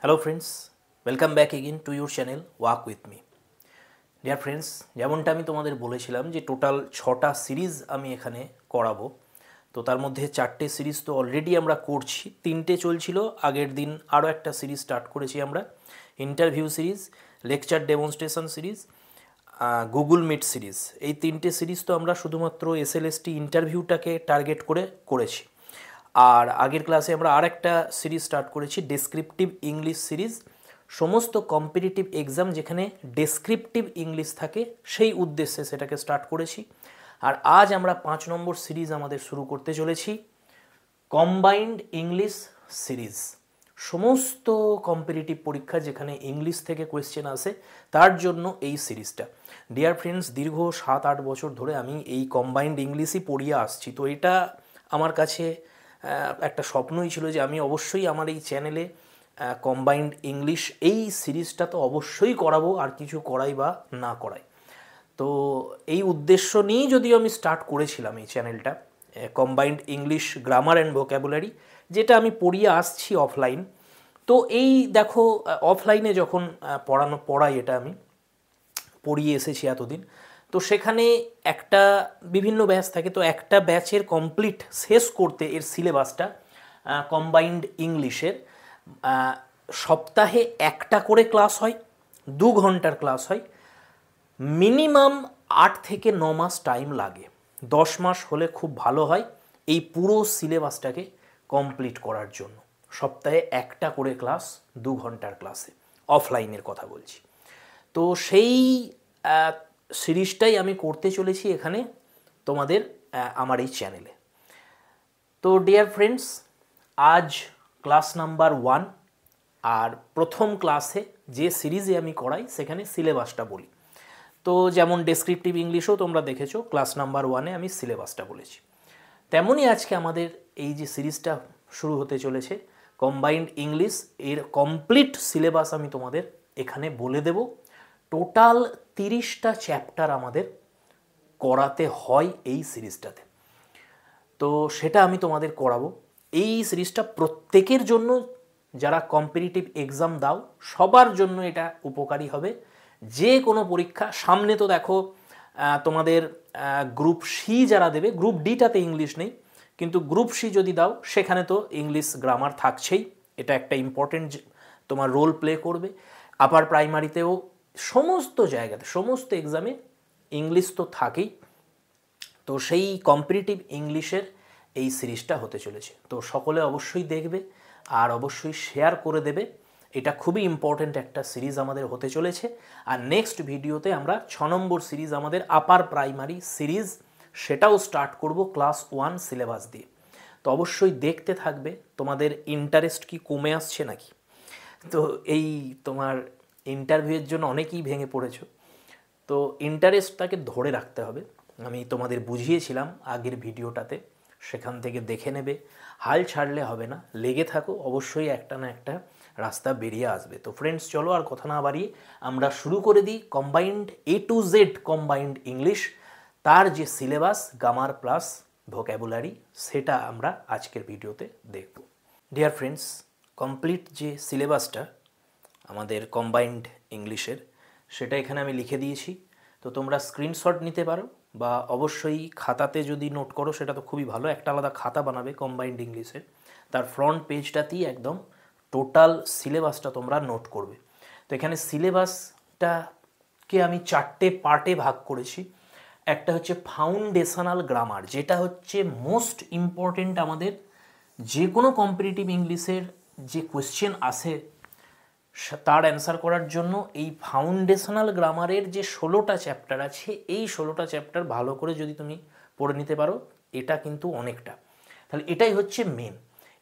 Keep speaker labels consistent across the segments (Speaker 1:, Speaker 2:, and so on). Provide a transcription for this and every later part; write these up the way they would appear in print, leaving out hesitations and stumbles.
Speaker 1: Hello friends, welcome back again to your channel walk with me. Dear friends, যেমনটা আমি তোমাদের বলেছিলাম যে টোটাল 6টা সিরিজ আমি এখানে করাবো। তো তার মধ্যে 4টে সিরিজ তো অলরেডি আমরা করছি, 3টে চলছিল। আগের দিন আরও একটা সিরিজ স্টার্ট করেছি আমরা, interview series, lecture demonstration series, Google Meet series. এই 3টে সিরিজ তো আমরা শুধুমাত্র এসএলএসটি ইন্টারভিউটাকে টার্গেট করে করেছি। আর আগের ক্লাসে আমরা আর একটা সিরিজ স্টার্ট করেছি, ডেসক্রিপটিভ ইংলিশ সিরিজ। সমস্ত কম্পিটিটিভ এক্সাম যেখানে ডেসক্রিপটিভ ইংলিশ থাকে সেই উদ্দেশ্যে সেটাকে স্টার্ট করেছি। আর আজ আমরা 5 নম্বর সিরিজ আমাদের শুরু করতে চলেছি, কম্বাইন্ড ইংলিশ সিরিজ। সমস্ত কম্পিটিটিভ পরীক্ষা যেখানে ইংলিশ থেকে কোয়েশ্চেন আসে তার জন্য এই সিরিজটা। ডিয়ার ফ্রেন্ডস, দীর্ঘ 7-8 বছর ধরে আমি এই কম্বাইন্ড ইংলিশই পড়িয়ে আসছি। তো এটা আমার কাছে একটা স্বপ্নই ছিল যে আমি অবশ্যই আমার এই চ্যানেলে কম্বাইন্ড ইংলিশ এই সিরিজটা তো অবশ্যই করাবো, আর কিছু করাই বা না করাই। তো এই উদ্দেশ্য নিয়েই যদিও আমি স্টার্ট করেছিলাম এই চ্যানেলটা, combined English grammar and vocabulary, যেটা আমি পড়িয়ে আসছি অফলাইন। তো এই দেখো, অফলাইনে যখন পড়াই, এটা আমি পড়িয়ে এসেছি এতদিন। তো সেখানে একটা বিভিন্ন ব্যাচ থাকে, তো একটা ব্যাচের কমপ্লিট শেষ করতে এর সিলেবাসটা কম্বাইন্ড ইংলিশের সপ্তাহে একটা করে ক্লাস হয়, 2 ঘন্টার ক্লাস হয়। মিনিমাম 8 থেকে 9 মাস টাইম লাগে, 10 মাস হলে খুব ভালো হয় এই পুরো সিলেবাসটাকে কমপ্লিট করার জন্য। সপ্তাহে একটা করে ক্লাস, 2 ঘন্টার ক্লাসে, অফলাইনের কথা বলছি। তো সেই সিরিজটাই আমি করতে চলেছি এখানে তোমাদের আমার এই চ্যানেলে। তো ডিয়ার ফ্রেন্ডস, আজ ক্লাস নাম্বার 1। আর প্রথম ক্লাসে যে সিরিজে আমি করাই সেখানে সিলেবাসটা বলি। তো যেমন ডেসক্রিপটিভ ইংলিশও তোমরা দেখেছো, ক্লাস নাম্বার 1-এ আমি সিলেবাসটা বলেছি। তেমনই আজকে আমাদের এই যে সিরিজটা শুরু হতে চলেছে কম্বাইন্ড ইংলিশ, এর কমপ্লিট সিলেবাস আমি তোমাদের এখানে বলে দেব। টোটাল 30টা চ্যাপ্টার আমাদের করাতে হয় এই সিরিজটাতে। তো সেটা আমি তোমাদের করাবো। এই সিরিজটা প্রত্যেকের জন্য, যারা কম্পিটিটিভ এক্সাম দাও সবার জন্য এটা উপকারী হবে। যে কোনো পরীক্ষা সামনে তো দেখো, তোমাদের গ্রুপ সি যারা দেবে, গ্রুপ ডিটাতে ইংলিশ নেই, কিন্তু গ্রুপ সি যদি দাও সেখানে তো ইংলিশ গ্রামার থাকছেই, এটা একটা ইম্পর্টেন্ট তোমার রোল প্লে করবে। আপার প্রাইমারিতেও সমস্ত জায়গাতে, সমস্ত এক্সামে ইংলিশ তো থাকেই। তো সেই কম্পিটিটিভ ইংলিশের এই সিরিজটা হতে চলেছে। তো সকলে অবশ্যই দেখবে আর অবশ্যই শেয়ার করে দেবে। এটা খুবই ইম্পর্ট্যান্ট একটা সিরিজ আমাদের হতে চলেছে। আর নেক্সট ভিডিওতে আমরা 6 নম্বর সিরিজ, আমাদের আপার প্রাইমারি সিরিজ, সেটাও স্টার্ট করব ক্লাস 1 সিলেবাস দিয়ে। তো অবশ্যই দেখতে থাকবে। তোমাদের ইন্টারেস্ট কি কমে আসছে নাকি? তো এই তোমার ইন্টারভিউয়ের জন্য অনেকেই ভেঙে পড়েছো, তো ইন্টারেস্টটাকে ধরে রাখতে হবে। আমি তোমাদের বুঝিয়েছিলাম আগের ভিডিওটাতে, সেখান থেকে দেখে নেবে। হাল ছাড়লে হবে না, লেগে থাকো, অবশ্যই একটা না একটা রাস্তা বেরিয়ে আসবে। তো ফ্রেন্ডস, চলো আর কথা না বাড়িয়ে আমরা শুরু করে দিই combined A to Z combined English, তার যে সিলেবাস গ্রামার প্লাস ভোক্যাবুলারি, সেটা আমরা আজকের ভিডিওতে দেখব। ডিয়ার ফ্রেন্ডস, কমপ্লিট যে সিলেবাসটা আমাদের কম্বাইন্ড ইংলিশের, সেটা এখানে আমি লিখে দিয়েছি। তো তোমরা স্ক্রিনশট নিতে পারো, বা অবশ্যই খাতাতে যদি নোট করো সেটা তো খুবই ভালো। একটা আলাদা খাতা বানাবে কম্বাইন্ড ইংলিশের, তার ফ্রন্ট পেজটাতেই একদম টোটাল সিলেবাসটা তোমরা নোট করবে। তো এখানে সিলেবাসটাকে আমি 4টে পার্টে ভাগ করেছি। একটা হচ্ছে ফাউন্ডেশনাল গ্রামার, যেটা হচ্ছে মোস্ট ইম্পর্টেন্ট আমাদের যে কোনো কম্পিটিটিভ ইংলিশের যে কোয়েশ্চেন আসে তার অ্যান্সার করার জন্য। এই ফাউন্ডেশনাল গ্রামারের যে 16টা চ্যাপ্টার আছে, এই 16টা চ্যাপ্টার ভালো করে যদি তুমি পড়ে নিতে পারো, এটা কিন্তু অনেকটা। তাহলে এটাই হচ্ছে মেন।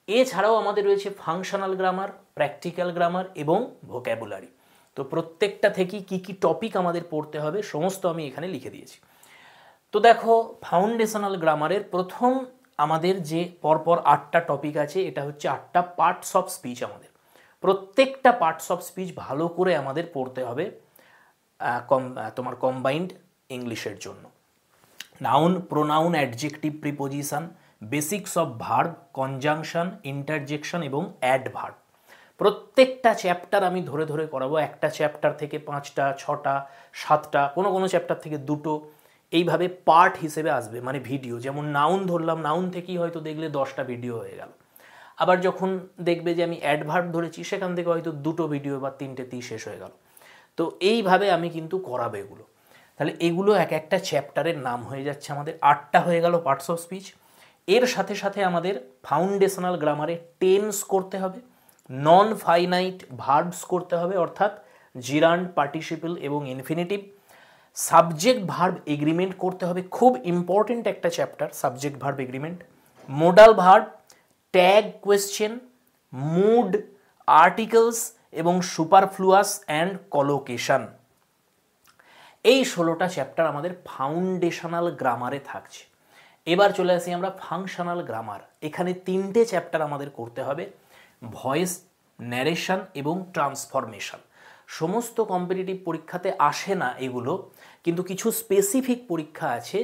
Speaker 1: এছাড়াও আমাদের রয়েছে ফাংশনাল গ্রামার, প্র্যাকটিক্যাল গ্রামার এবং ভোক্যাবুলারি। তো প্রত্যেকটা থেকেই কী কী টপিক আমাদের পড়তে হবে সমস্ত আমি এখানে লিখে দিয়েছি। তো দেখো, ফাউন্ডেশনাল গ্রামারের প্রথম আমাদের যে পরপর 8টা টপিক আছে, এটা হচ্ছে 8টা পার্টস অফ স্পিচ। আমাদের প্রত্যেকটা পার্টস অফ স্পিচ ভালো করে আমাদের পড়তে হবে তোমার কম্বাইন্ড ইংলিশের জন্য। Noun, pronoun, adjective, preposition, basics of verb, conjunction, interjection এবং অ্যাডভার্ব। প্রত্যেকটা চ্যাপ্টার আমি ধরে ধরে করাবো, একটা চ্যাপ্টার থেকে 5টা 6টা 7টা, কোনো কোনো চ্যাপ্টার থেকে 2টো, এইভাবে পার্ট হিসেবে আসবে, মানে ভিডিও। যেমন নাউন ধরলাম, নাউন থেকেই হয়তো দেখলে 10টা ভিডিও হয়ে গেল। আবার যখন দেখবে যে আমি অ্যাডভার্ব ধরেছি, সেখান থেকে হয়তো 2টো ভিডিও বা 3টেতেই শেষ হয়ে গেল। তো এইভাবে আমি কিন্তু করাবো এগুলো। তাহলে এগুলো এক একটা চ্যাপ্টারের নাম হয়ে যাচ্ছে আমাদের। 8টা হয়ে গেল পার্টস অফ স্পিচ। এর সাথে সাথে আমাদের ফাউন্ডেশনাল গ্রামারে টেন্স করতে হবে, নন ফাইনাইট ভার্বস করতে হবে, অর্থাৎ জিরান্ড, পার্টিসিপল এবং ইনফিনিটিভ। সাবজেক্ট ভার্ব এগ্রিমেন্ট করতে হবে, খুব ইম্পর্টেন্ট একটা chapter subject verb agreement. Modal verb, tag question, mood, articles এবং সুপারফ্লুয়াস অ্যান্ড কলোকেশন। এই 16টা চ্যাপ্টার আমাদের ফাউন্ডেশনাল গ্রামারে থাকছে। এবার চলে আসি আমরা ফাংশনাল গ্রামার। এখানে 3টে চ্যাপ্টার আমাদের করতে হবে, ভয়েস, ন্যারেশন এবং ট্রান্সফরমেশন। সমস্ত কম্পিটিটিভ পরীক্ষাতে আসে না এগুলো, কিন্তু কিছু স্পেসিফিক পরীক্ষা আছে,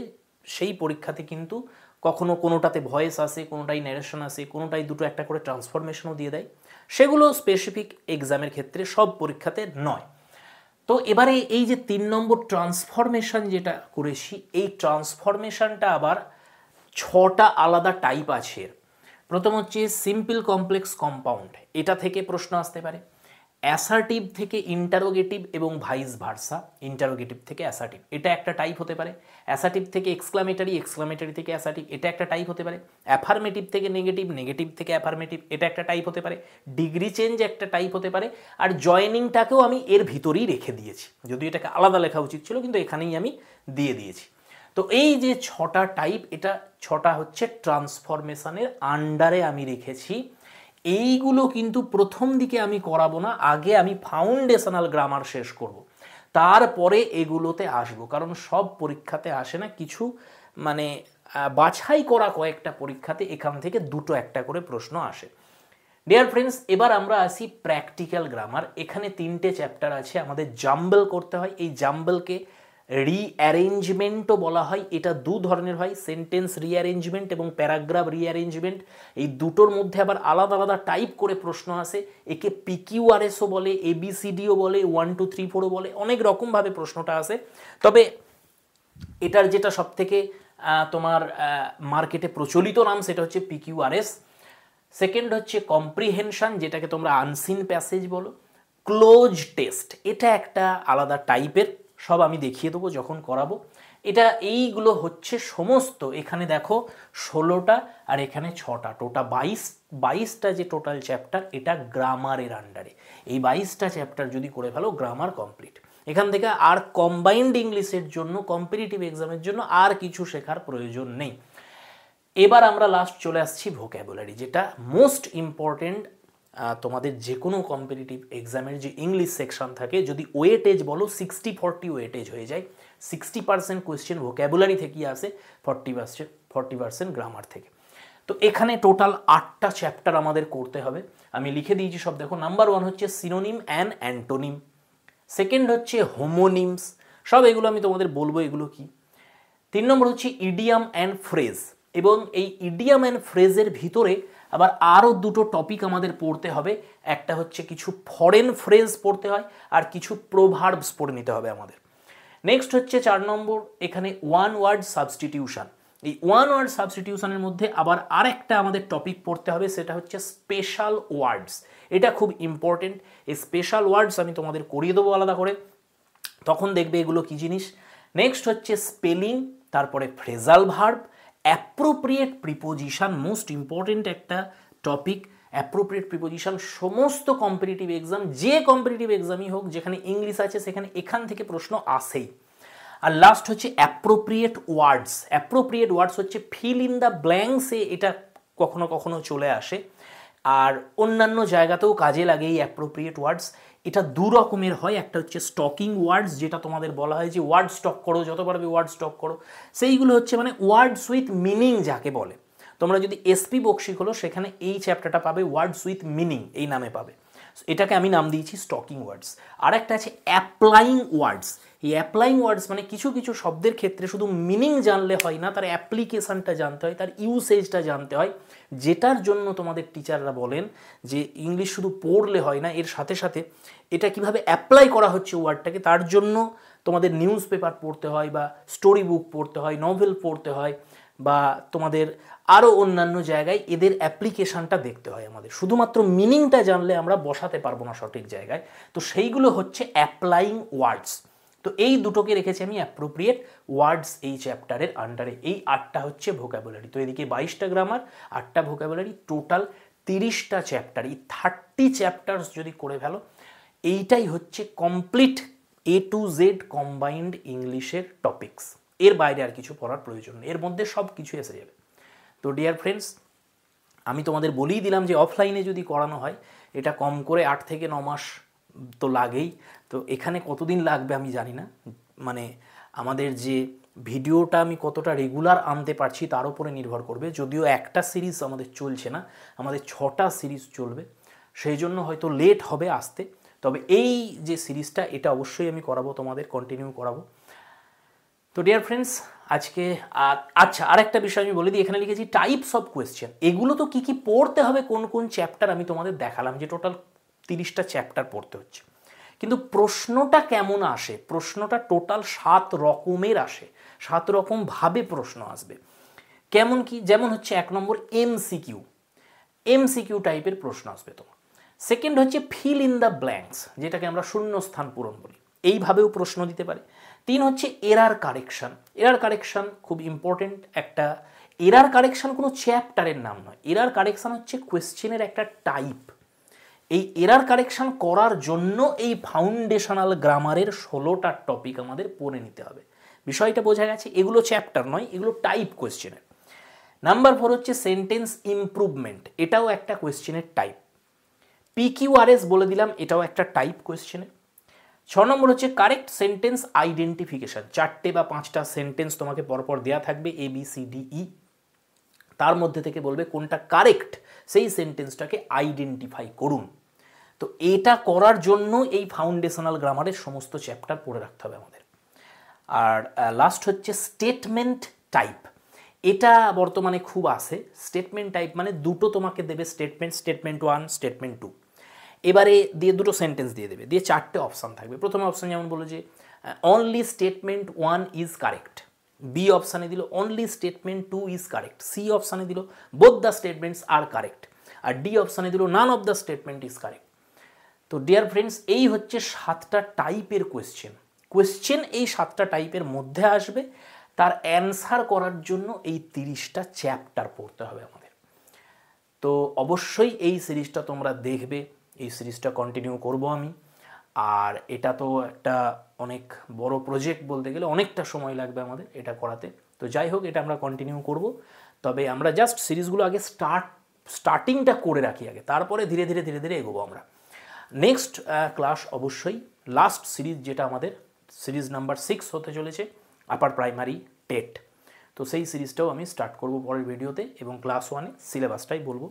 Speaker 1: সেই পরীক্ষাতে কিন্তু কখনো কোনোটাতে ভয়েস আসে, কোনোটাই ন্যারেশন আসে, কোনোটাই দুটো একটা করে ট্রান্সফরমেশনও দিয়ে দেয়। সেগুলো স্পেসিফিক এক্সামের ক্ষেত্রে, সব পরীক্ষাতে নয়। তো এবারে এই যে 3 নম্বর ট্রান্সফরমেশন যেটা করেছি, এই ট্রান্সফরমেশনটা আবার 6টা আলাদা টাইপ আছে। প্রথম হচ্ছে সিম্পল কমপ্লেক্স কম্পাউন্ড, এটা থেকে প্রশ্ন আসতে পারে। অ্যাসার্টিভ থেকে ইন্টারোগেটিভ এবং ভাইস ভার্সা, ইন্টারোগেটিভ থেকে অ্যাসার্টিভ, এটা একটা টাইপ হতে পারে। অ্যাসার্টিভ থেকে এক্সক্লামেটারি, এক্সক্লামেটারি থেকে অ্যাসার্টিভ, এটা একটা টাইপ হতে পারে। অ্যাফার্মেটিভ থেকে নেগেটিভ, নেগেটিভ থেকে অ্যাফার্মেটিভ, এটা একটা টাইপ হতে পারে। ডিগ্রি চেঞ্জ একটা টাইপ হতে পারে। আর জয়েনিংটাকেও আমি এর ভিতরেই রেখে দিয়েছি, যদিও এটাকে আলাদা লেখা উচিত ছিল, কিন্তু এখানেই আমি দিয়ে দিয়েছি। তো এই যে 6টা টাইপ, এটা 6টা হচ্ছে ট্রান্সফরমেশনের আন্ডারে আমি রেখেছি। এইগুলো কিন্তু প্রথম দিকে আমি করাবো না, আগে আমি ফাউন্ডেশনাল গ্রামার শেষ করব, তারপরে এগুলোতে আসবো। কারণ সব পরীক্ষাতে আসে না, কিছু মানে বাছাই করা কয়েকটা পরীক্ষাতে এখান থেকে 2টো একটা করে প্রশ্ন আসে। ডিয়ার ফ্রেন্ডস, এবার আমরা আসি প্র্যাকটিক্যাল গ্রামার। এখানে 3টে চ্যাপ্টার আছে, আমাদের জাম্বল করতে হয়। এই জাম্বলকে রিঅ্যারেঞ্জমেন্টও বলা হয়। এটা 2 ধরনের হয়, সেন্টেন্স রিঅ্যারেঞ্জমেন্ট এবং প্যারাগ্রাফ রিঅ্যারেঞ্জমেন্ট। এই দুটোর মধ্যে আবার আলাদা আলাদা টাইপ করে প্রশ্ন আসে। একে পিকিউআরএসও বলে, এবিসিডিও বলে, 1 2 3 4ও বলে, অনেক রকমভাবে প্রশ্নটা আসে। তবে এটার যেটা সবথেকে তোমার মার্কেটে প্রচলিত নাম, সেটা হচ্ছে পিকিউআরএস। সেকেন্ড হচ্ছে কম্প্রিহেনশন, যেটাকে তোমরা আনসিন প্যাসেজ বলো। ক্লোজ টেস্ট, এটা একটা আলাদা টাইপের, সব আমি দেখিয়ে দেবো যখন করাবো। এটা এইগুলো হচ্ছে সমস্ত, এখানে দেখো 16টা আর এখানে 6টা, টোটাল 22টা যে টোটাল চ্যাপ্টার, এটা গ্রামারের আন্ডারে। এই 22টা চ্যাপ্টার যদি করে ফেলো, গ্রামার কমপ্লিট। এখান থেকে আর কম্বাইন্ড ইংলিশের জন্য, কম্পিটিটিভ এক্সামের জন্য আর কিছু শেখার প্রয়োজন নেই। এবার আমরা লাস্ট চলে আসছি ভোক্যাবুলারি, যেটা মোস্ট ইম্পর্টেন্ট। তোমাদের যে কোনো কম্পিটিটিভ এক্সামের যে ইংলিশ সেকশন থাকে, যদি ওয়েটেজ বলো 60-40 ওয়েটেজ হয়ে যায়। 60% কোয়েশ্চেন ভোক্যাবুলারি থেকেই আসে, 40% গ্রামার থেকে। তো এখানে টোটাল 8টা চ্যাপ্টার আমাদের করতে হবে। আমি লিখে দিয়েছি সব, দেখো। নাম্বার 1 হচ্ছে সিনোনিম অ্যান্ড অ্যান্টোনিম। সেকেন্ড হচ্ছে হোমোনিমস, সব এগুলো আমি তোমাদের বলবো এগুলো কি। 3 নম্বর হচ্ছে ইডিয়াম অ্যান্ড ফ্রেজ, এবং এই ইডিয়াম অ্যান্ড ফ্রেজের ভিতরে আবার আরও 2টো টপিক আমাদের পড়তে হবে। একটা হচ্ছে কিছু ফরেন ফ্রেজ পড়তে হয়, আর কিছু প্রোভার্বস পড়ে নিতে হবে আমাদের। নেক্সট হচ্ছে 4 নম্বর, এখানে 1 ওয়ার্ড সাবস্টিটিউশন। এই 1 ওয়ার্ড সাবস্টিটিউশনের মধ্যে আবার আরেকটা আমাদের টপিক পড়তে হবে, সেটা হচ্ছে স্পেশাল ওয়ার্ডস। এটা খুব ইম্পর্টেন্ট। এই স্পেশাল ওয়ার্ডস আমি তোমাদের করিয়ে দেবো আলাদা করে, তখন দেখবে এগুলো কি জিনিস। নেক্সট হচ্ছে স্পেলিং, তারপরে phrasal verb, appropriate preposition, most important একটা টপিক। অ্যাপ্রোপ্রিয়েট প্রিপোজিশন সমস্ত কম্পিটিটিভ এক্সাম, যে কম্পিটিটিভ এক্সামই হোক, যেখানে ইংলিশ আছে সেখানে এখান থেকে প্রশ্ন আসেই। আর লাস্ট হচ্ছে অ্যাপ্রোপ্রিয়েট ওয়ার্ডস। অ্যাপ্রোপ্রিয়েট ওয়ার্ডস হচ্ছে ফিল ইন দ্য ব্ল্যাঙ্কসে এটা কখনো কখনো চলে আসে, আর অন্যান্য জায়গাতেও কাজে লাগে এই অ্যাপ্রোপ্রিয়েট ওয়ার্ডস। এটা 2 রকমের হয়, একটা হচ্ছে স্টকিং ওয়ার্ডস, যেটা তোমাদের বলা হয় যে ওয়ার্ড স্টক করো, যত পারবে ওয়ার্ড স্টক করো। সেইগুলো হচ্ছে মানে ওয়ার্ডস উইথ মিনিং যাকে বলে। তোমরা যদি এসপি বক্সি হলো, সেখানে এই চ্যাপ্টারটা পাবে ওয়ার্ডস উইথ মিনিং এই নামে পাবে। এটাকে আমি নাম দিয়েছি স্টকিং ওয়ার্ডস। আর একটা আছে অ্যাপ্লাইং ওয়ার্ডস। এই অ্যাপ্লাইং ওয়ার্ডস মানে কিছু কিছু শব্দের ক্ষেত্রে শুধু মিনিং জানলে হয় না, তার অ্যাপ্লিকেশনটা জানতে হয়, তার ইউসেজটা জানতে হয়, যেটার জন্য তোমাদের টিচাররা বলেন যে ইংলিশ শুধু পড়লে হয় না, এর সাথে সাথে এটা কিভাবে অ্যাপ্লাই করা হচ্ছে ওয়ার্ডটাকে, তার জন্য তোমাদের নিউজ পেপার পড়তে হয় বা স্টোরি বুক পড়তে হয়, নভেল পড়তে হয়, বা তোমাদের আরও অন্যান্য জায়গায় এদের অ্যাপ্লিকেশানটা দেখতে হয় আমাদের। শুধুমাত্র মিনিংটা জানলে আমরা বসাতে পারবো না সঠিক জায়গায়। তো সেইগুলো হচ্ছে অ্যাপ্লাইং ওয়ার্ডস। তো এই দুটোকে রেখেছি আমি অ্যাপ্রোপ্রিয়েট ওয়ার্ডস এই চ্যাপ্টারের আন্ডারে। এই 8টা হচ্ছে ভোকাবুলারি। তো এদিকে 22টা গ্রামার, 8টা ভোকাবুলারি, টোটাল 30টা চ্যাপ্টার। এই 30 চ্যাপ্টার্স যদি করে ফেলো, এইটাই হচ্ছে complete A to Z combined ইংলিশের টপিকস। এর বাইরে আর কিছু পড়ার প্রয়োজন নেই, এর মধ্যে সব কিছু এসে যাবে। তো ডিয়ার ফ্রেন্ডস, আমি তোমাদের বলেই দিলাম যে অফলাইনে যদি করানো হয় এটা কম করে 8 থেকে 9 মাস তো লাগেই। তো এখানে কতদিন লাগবে আমি জানি না, মানে আমাদের যে ভিডিওটা আমি কতটা রেগুলার আনতে পারছি তার উপরে নির্ভর করবে। যদিও একটা সিরিজ আমাদের চলছে না, আমাদের 6টা সিরিজ চলবে, সেই জন্য হয়তো লেট হবে আসতে। তবে এই যে সিরিজটা এটা অবশ্যই আমি করাবো, তোমাদের কন্টিনিউ করাবো। তো ডিয়ার ফ্রেন্ডস, আজকে আচ্ছা আরেকটা বিষয় আমি বলে দিই, এখানে লিখেছি টাইপস অফ কোয়েশ্চেন। এগুলো তো কী কী পড়তে হবে, কোন কোন চ্যাপ্টার আমি তোমাদের দেখালাম যে টোটাল 30টা চ্যাপ্টার পড়তে হচ্ছে। কিন্তু প্রশ্নটা কেমন আসে, প্রশ্নটা টোটাল 7 রকমের আসে, 7 রকমভাবে প্রশ্ন আসবে। কেমন কি, যেমন হচ্ছে 1 নম্বর এমসিকিউ, এমসিকিউ টাইপের প্রশ্ন আসবে তোমার। সেকেন্ড হচ্ছে ফিল ইন দ্য ব্ল্যাঙ্কস, যেটাকে আমরা শূন্যস্থান পূরণ বলি, এইভাবেও প্রশ্ন দিতে পারে। 3 হচ্ছে এরার কারেকশান। এরার কারেকশান খুব ইম্পর্টেন্ট একটা। এরার কারেকশান কোনো চ্যাপ্টারের নাম নয়, এরার কারেকশান হচ্ছে কোয়েশ্চেনের একটা টাইপ। এই এরার কারেকশান করার জন্য এই ফাউন্ডেশনাল গ্রামারের 16টা টপিক আমাদের পড়ে নিতে হবে। বিষয়টা বোঝা গেছে? এগুলো চ্যাপ্টার নয়, এগুলো টাইপ কোয়েশ্চেনের। নাম্বার 4 হচ্ছে সেন্টেন্স ইমপ্রুভমেন্ট, এটাও একটা কোয়েশ্চেনের টাইপ। PQRS বলে দিলাম, এটাও একটা টাইপ কোয়েশ্চেনের। 6 নম্বর হচ্ছে কারেক্ট সেন্টেন্স আইডেন্টিফিকেশন। 4টে বা 5টা সেন্টেন্স তোমাকে পরপর দেওয়া থাকবে ABCDE, তার মধ্যে থেকে বলবে কোনটা কারেক্ট, সেই সেন্টেন্সটাকে আইডেন্টিফাই করুন। তো এটা করার জন্য এই ফাউন্ডেশনাল গ্রামারের সমস্ত চ্যাপ্টার পড়ে রাখতে হবে আমাদের। আর লাস্ট হচ্ছে স্টেটমেন্ট টাইপ। এটা বর্তমানে খুব আসে। স্টেটমেন্ট টাইপ মানে দুটো তোমাকে দেবে স্টেটমেন্ট, স্টেটমেন্ট 1, স্টেটমেন্ট 2। এবারে দিয়ে দুটো সেন্টেন্স দিয়ে দেবে, দিয়ে 4টে অপশান থাকবে। প্রথম অপশান যেমন বলো যে only statement 1 is correct, B অপশানে দিল only statement 2 is correct, C অপশানে দিল both the statements are correct, আর ডি অপশানে দিল none of the statement is correct. তো ডিয়ার ফ্রেন্ডস, এই হচ্ছে 7টা টাইপের কোয়েশ্চেন। কোয়েশ্চেন এই 7টা টাইপের মধ্যে আসবে, তার অ্যান্সার করার জন্য এই 30টা চ্যাপ্টার পড়তে হবে আমাদের। তো অবশ্যই এই সিরিজটা তোমরা দেখবে, এই সিরিজটা কন্টিনিউ করব আমি। আর এটা তো একটা অনেক বড় প্রজেক্ট, বলতে গেলে অনেকটা সময় লাগবে আমাদের এটা করাতে। তো যাই হোক, এটা আমরা কন্টিনিউ করব। তবে আমরা জাস্ট সিরিজগুলো আগে স্টার্টিংটা করে রাখি আগে, তারপরে ধীরে ধীরে ধীরে ধীরে এগোবো আমরা। নেক্সট ক্লাস অবশ্যই লাস্ট সিরিজ, যেটা আমাদের সিরিজ নাম্বার 6 হতে চলেছে, আপার প্রাইমারি টেট। তো সেই সিরিজটাও আমি স্টার্ট করব পরের ভিডিওতে, এবং ক্লাস 1-এ সিলেবাসটাই বলবো।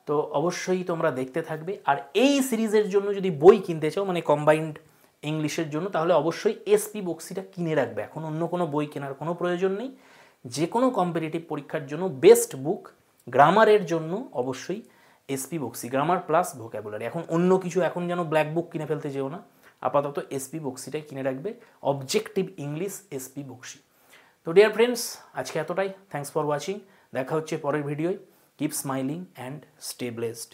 Speaker 1: তো অবশ্যই তোমরা দেখতে থাকবে। আর এই সিরিজের জন্য যদি বই কিনতে চাও, মানে কম্বাইন্ড ইংলিশের জন্য, তাহলে অবশ্যই এসপি বক্সিটা কিনে রাখবে। এখন অন্য কোনো বই কেনার কোনো প্রয়োজন নেই। যে কোনো কম্পিটিটিভ পরীক্ষার জন্য বেস্ট বুক গ্রামারের জন্য অবশ্যই SP Bakshi, grammar plus vocabulary. এখন অন্য কিছু, এখন যেন ব্ল্যাক বুক কিনে ফেলতে যেও না, আপাতত এসপি বক্সিটাই কিনে রাখবে, অবজেক্টিভ ইংলিশ এসপি বক্সি। তো ডিয়ার ফ্রেন্ডস, আজকে এতটাই। Thanks for watching. দেখা হচ্ছে পরের ভিডিওয়। Keep smiling and stay blessed.